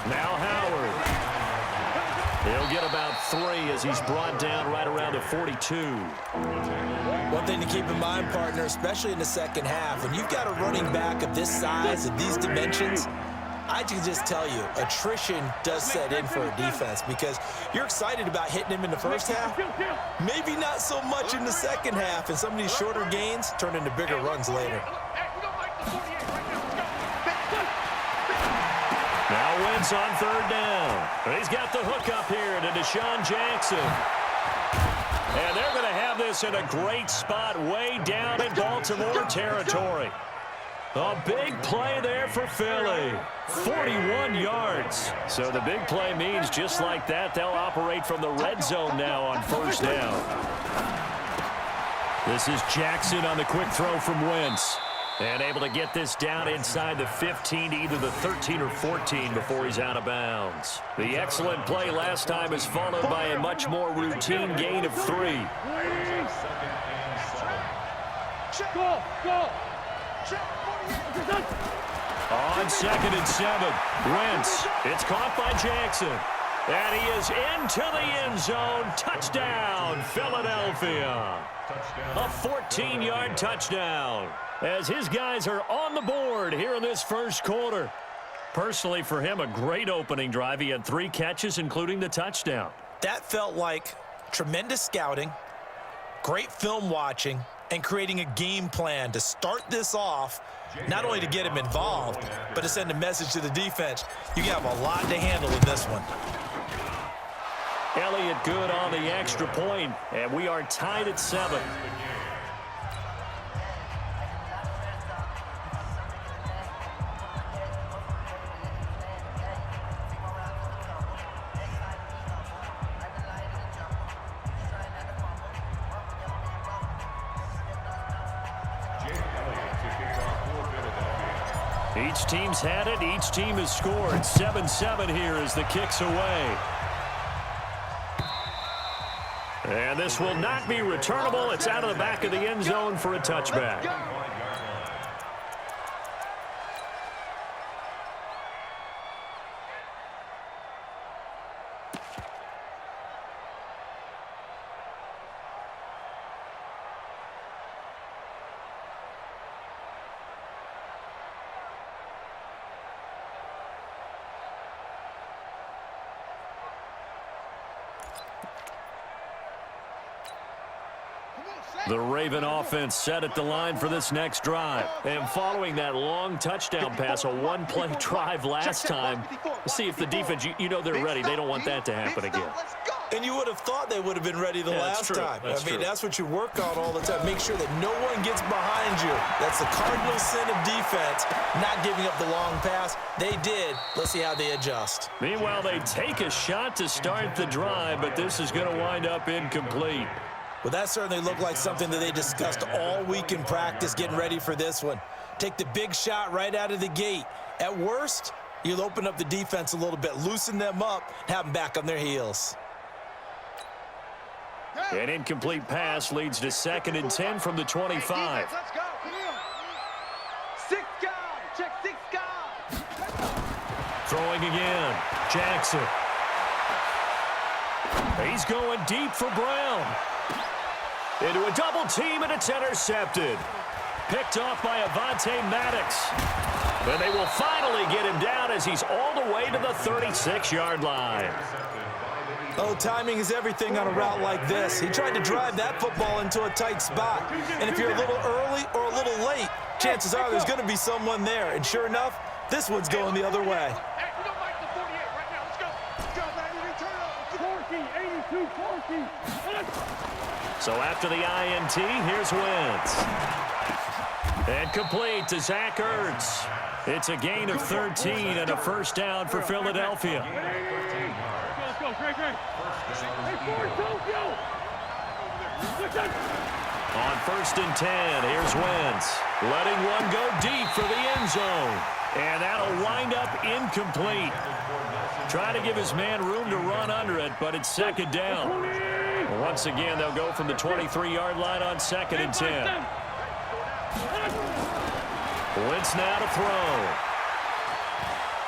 Now Howard. He'll get about 3 as he's brought down right around the 42. One thing to keep in mind, partner, especially in the second half, when you've got a running back of this size and these dimensions, I can just tell you, attrition does set in for a defense because you're excited about hitting him in the first half. Maybe not so much in the second half, and some of these shorter gains turn into bigger runs later. Now Wentz on 3rd down. He's got the hook up here to Deshaun Jackson. And they're going to have this in a great spot way down in Baltimore territory. A big play there for Philly. 41 yards. So the big play means just like that, they'll operate from the red zone now on 1st down. This is Jackson on the quick throw from Wentz. And able to get this down inside the 15 to either the 13 or 14 before he's out of bounds. The excellent play last time is followed by a much more routine gain of 3. On 2nd and 7, Wentz. It's caught by Jackson. And he is into the end zone. Touchdown, Philadelphia. A 14-yard touchdown as his guys are on the board here in this first quarter. Personally, for him, a great opening drive. He had 3 catches, including the touchdown. That felt like tremendous scouting, great film watching, and creating a game plan to start this off, not only to get him involved, but to send a message to the defense. You have a lot to handle in this one. Elliott good on the extra point, and we are tied at 7. Each team's had it. Each team has scored. 7-7 here as the kick's away. And this will not be returnable. It's out of the back of the end zone for a touchback. The Raven offense set at the line for this next drive. And following that long touchdown pass, a one-play drive last time, see if the defense, you know they're ready. They don't want that to happen again. And you would have thought they would have been ready the last time. That's what you work on all the time. Make sure that no one gets behind you. That's the cardinal sin of defense, not giving up the long pass. They did. Let's see how they adjust. Meanwhile, they take a shot to start the drive, but this is going to wind up incomplete. Well, that certainly looked like something that they discussed all week in practice, getting ready for this one. Take the big shot right out of the gate. At worst, you'll open up the defense a little bit, loosen them up, have them back on their heels. An incomplete pass leads to 2nd and 10 from the 25. Let's go. 6 guys. Check 6 guys. Throwing again. Jackson. He's going deep for Brown. Into a double team, and it's intercepted. Picked off by Avonte Maddox. But they will finally get him down as he's all the way to the 36-yard line. Oh, timing is everything on a route like this. He tried to drive that football into a tight spot. And if you're a little early or a little late, chances are there's going to be someone there. And sure enough, this one's going the other way. So after the INT, here's Wentz. And complete to Zach Ertz. It's a gain of 13 and a first down for Philadelphia. Let's go, Greg. On 1st and 10, here's Wentz. Letting one go deep for the end zone. And that'll wind up incomplete. Trying to give his man room to run under it, but it's 2nd down. Once again, they'll go from the 23-yard line on 2nd and 10. Wentz now to throw.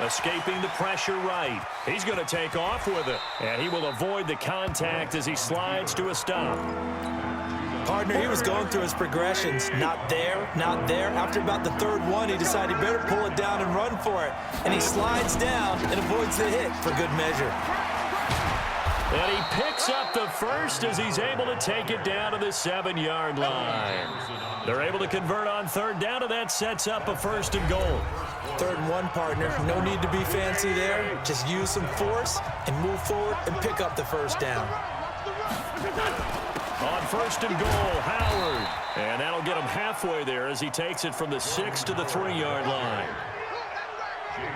Escaping the pressure right. He's going to take off with it. And he will avoid the contact as he slides to a stop. Partner, he was going through his progressions. Not there, not there. After about the third one, he decided he better pull it down and run for it. And he slides down and avoids the hit for good measure. And he picks up the first as he's able to take it down to the 7-yard line. They're able to convert on third down, and that sets up a 1st and goal. 3rd and 1, partner. No need to be fancy there. Just use some force and move forward and pick up the 1st down. On 1st and goal, Howard. And that'll get him halfway there as he takes it from the 6 to the 3-yard line.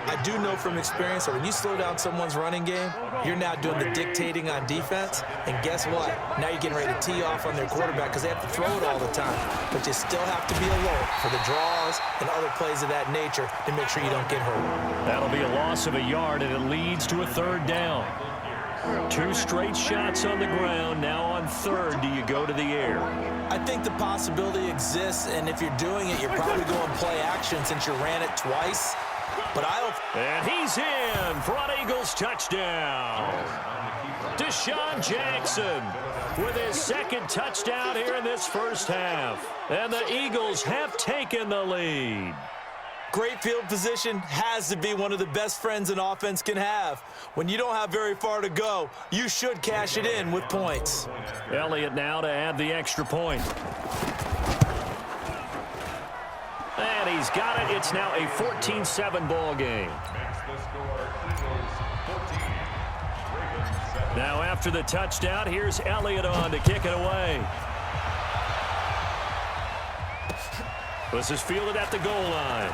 I do know from experience that when you slow down someone's running game, you're now doing the dictating on defense. And guess what? Now you're getting ready to tee off on their quarterback because they have to throw it all the time. But you still have to be alert for the draws and other plays of that nature to make sure you don't get hurt. That'll be a loss of a yard, and it leads to a 3rd down. 2 straight shots on the ground. Now on 3rd, do you go to the air? I think the possibility exists, and if you're doing it, you're probably going play action since you ran it twice. And he's in for an Eagles touchdown. Deshaun Jackson with his 2nd touchdown here in this 1st half. And the Eagles have taken the lead. Great field position has to be one of the best friends an offense can have. When you don't have very far to go, you should cash it in with points. Elliott now to add the extra point. And he's got it. It's now a 14-7 ball game. Now after the touchdown, here's Elliott on to kick it away. This is fielded at the goal line.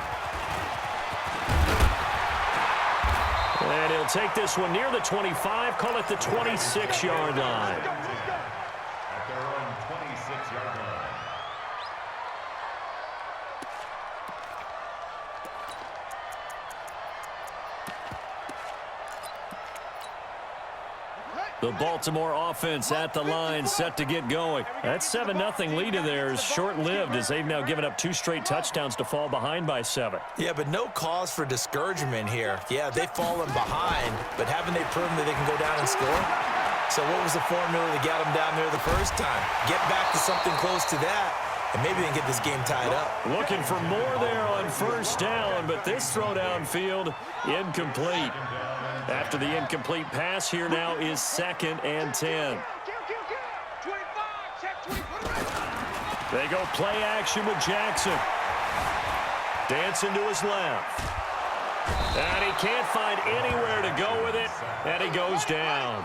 And he'll take this one near the 25, call it the 26-yard line. At their own 26-yard line. The Baltimore offense at the line, set to get going. That 7-0 lead of theirs short-lived as they've now given up 2 straight touchdowns to fall behind by 7. Yeah, but no cause for discouragement here. Yeah, they've fallen behind, but haven't they proven that they can go down and score? So what was the formula that got them down there the first time? Get back to something close to that, and maybe they can get this game tied up. Looking for more there on 1st down, but this throw downfield incomplete. After the incomplete pass, here now is 2nd and 10. They go play action with Jackson. Dancing to his left. And he can't find anywhere to go with it, and he goes down.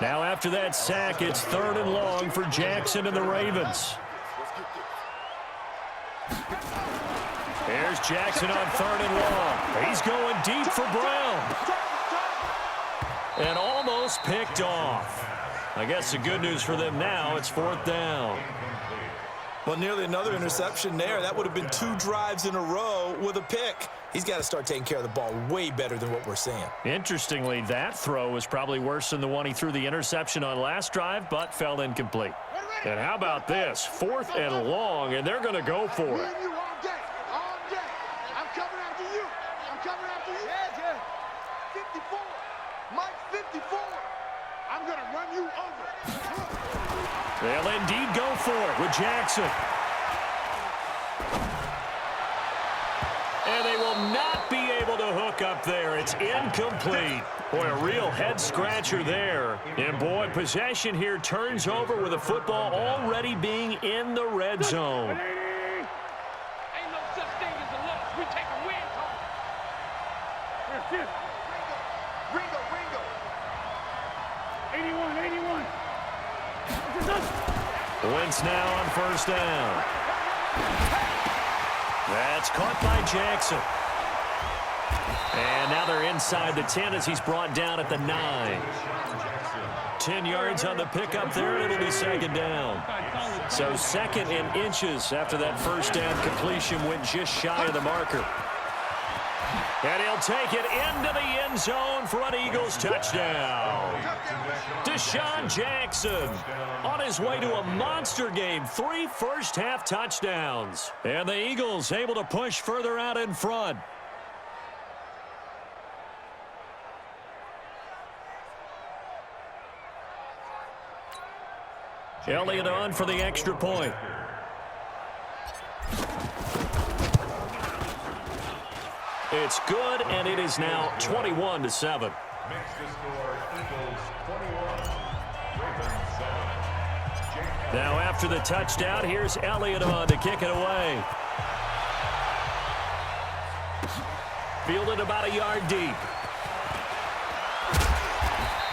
Now after that sack, it's 3rd and long for Jackson and the Ravens. Here's Jackson on 3rd and long. He's going deep for Brown. And almost picked off. I guess the good news for them now, it's 4th down. Well, nearly another interception there. That would have been 2 drives in a row with a pick. He's got to start taking care of the ball way better than what we're seeing. Interestingly, that throw was probably worse than the one he threw the interception on last drive, but fell incomplete. And how about this? 4th and long, and they're going to go for it. I'm coming after you. I'm coming after you. Yeah. 54. Mike 54. I'm going to run you over. They'll indeed go for it with Jackson. And they will not be able to hook up there. It's incomplete. Boy, a real head-scratcher there. And, boy, possession here turns over with the football already being in the red zone. Ain't no such thing as a loss. We take a win home. Ringo. 81. Wentz now on 1st down. That's caught by Jackson. And now they're inside the 10 as he's brought down at the 9. 10 yards on the pickup there, and it'll be 2nd down. So 2nd and inches after that 1st down completion went just shy of the marker. And he'll take it into the end zone for an Eagles touchdown. Deshaun Jackson on his way to a monster game. 3 first-half touchdowns. And the Eagles able to push further out in front. Elliott on for the extra point. It's good, and it is now 21-7. Makes the score Eagles 21, Ravens 7. Now after the touchdown, here's Elliott on to kick it away. Fielded about a yard deep.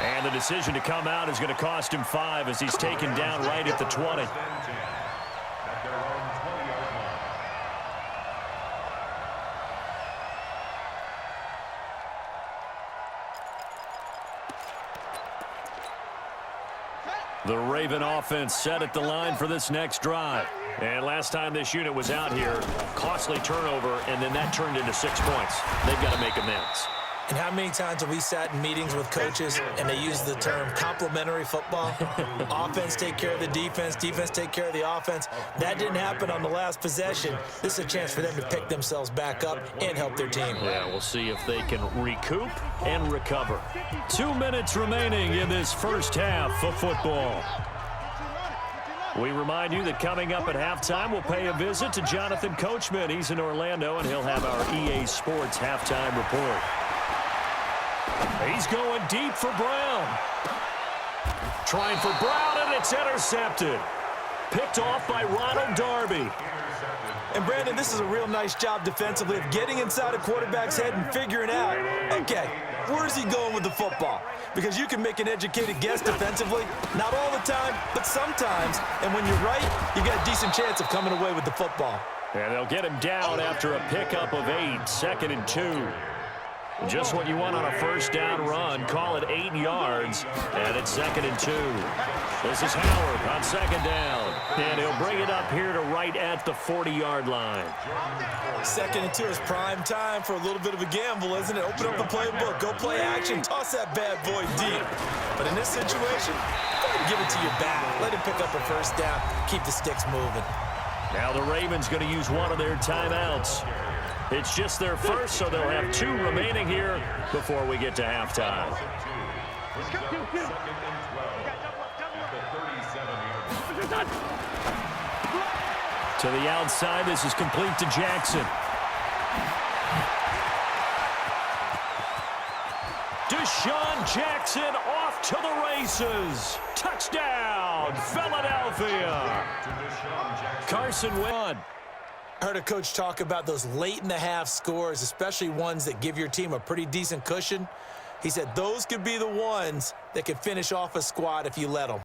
And the decision to come out is going to cost him 5 as he's taken down right at the 20. At their own 20-yard line. The Raven offense set at the line for this next drive. And last time this unit was out here, costly turnover, and then that turned into 6 points. They've got to make amends. And how many times have we sat in meetings with coaches and they use the term complementary football? Offense take care of the defense, defense take care of the offense. That didn't happen on the last possession. This is a chance for them to pick themselves back up and help their team. Yeah, we'll see if they can recoup and recover. 2 minutes remaining in this first half of football. We remind you that coming up at halftime, we'll pay a visit to Jonathan Coachman. He's in Orlando, and he'll have our EA Sports halftime report. He's going deep for Brown. Trying for Brown, and it's intercepted. Picked off by Ronald Darby. And, Brandon, this is a real nice job defensively of getting inside a quarterback's head and figuring out, okay, where's he going with the football? Because you can make an educated guess defensively, not all the time, but sometimes. And when you're right, you got a decent chance of coming away with the football. And they'll get him down after a pickup of 8, 2nd and 2. Just what you want on a first down run. Call it 8 yards, and it's 2nd and 2. This is Howard on 2nd down, and he'll bring it up here to right at the 40-yard line. 2nd and 2 is prime time for a little bit of a gamble, isn't it? Open up the playbook, go play action, toss that bad boy deep. But in this situation, go ahead and give it to your back. Let him pick up a first down, keep the sticks moving. Now the Ravens going to use one of their timeouts. It's just their first, so they'll have 2 remaining here before we get to halftime. To the outside, this is complete to Jackson. Deshaun Jackson off to the races. Touchdown, Philadelphia. Carson won. I heard a coach talk about those late-in-the-half scores, especially ones that give your team a pretty decent cushion. He said those could be the ones that could finish off a squad if you let them.